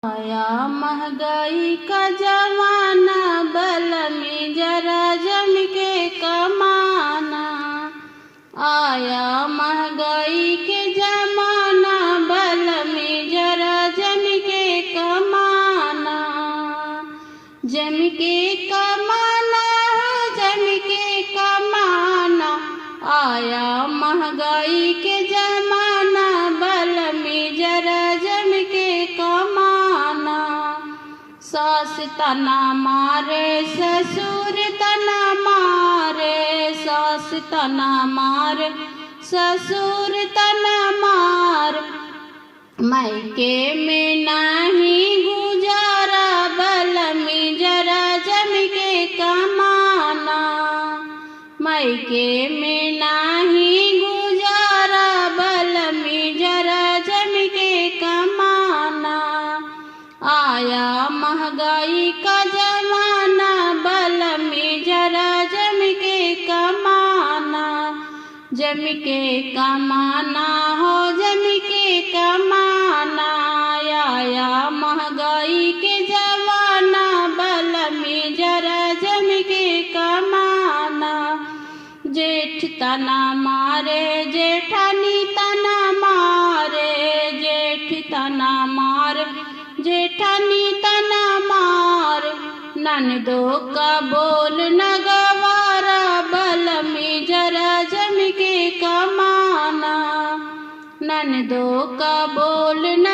आया महंगाई का जमाना, बल में जरा जम के कमाना। आया महंगाई के जमाना, बल में जरा जम के कमाना। जम के कमाना है, जम के कमाना। आया महंगाई के जमाना, बल में जरा जम के कमाना। सास तना मारे, ससुर तना मारे, सास तना मारे, ससुर तना मार। मायके में नहीं गुजारा, बल में जरा जम के कमाना। मायके में नहीं गुजारा, बल में जरा जम के कमाना। आया महंगाई का जमाना, बल में जरा जम के कमाना। जम के कमाना हो, जम के कमाना। आया महंगाई के जमाना, बल में जरा जम के कमाना। जेठ तना मारे, जेठानी तना मारे, जेठ तना मार, जेठानी तना मार। ननदो का बोल न गवारा, बल में जरा जम के कमाना। ननदो का बोल न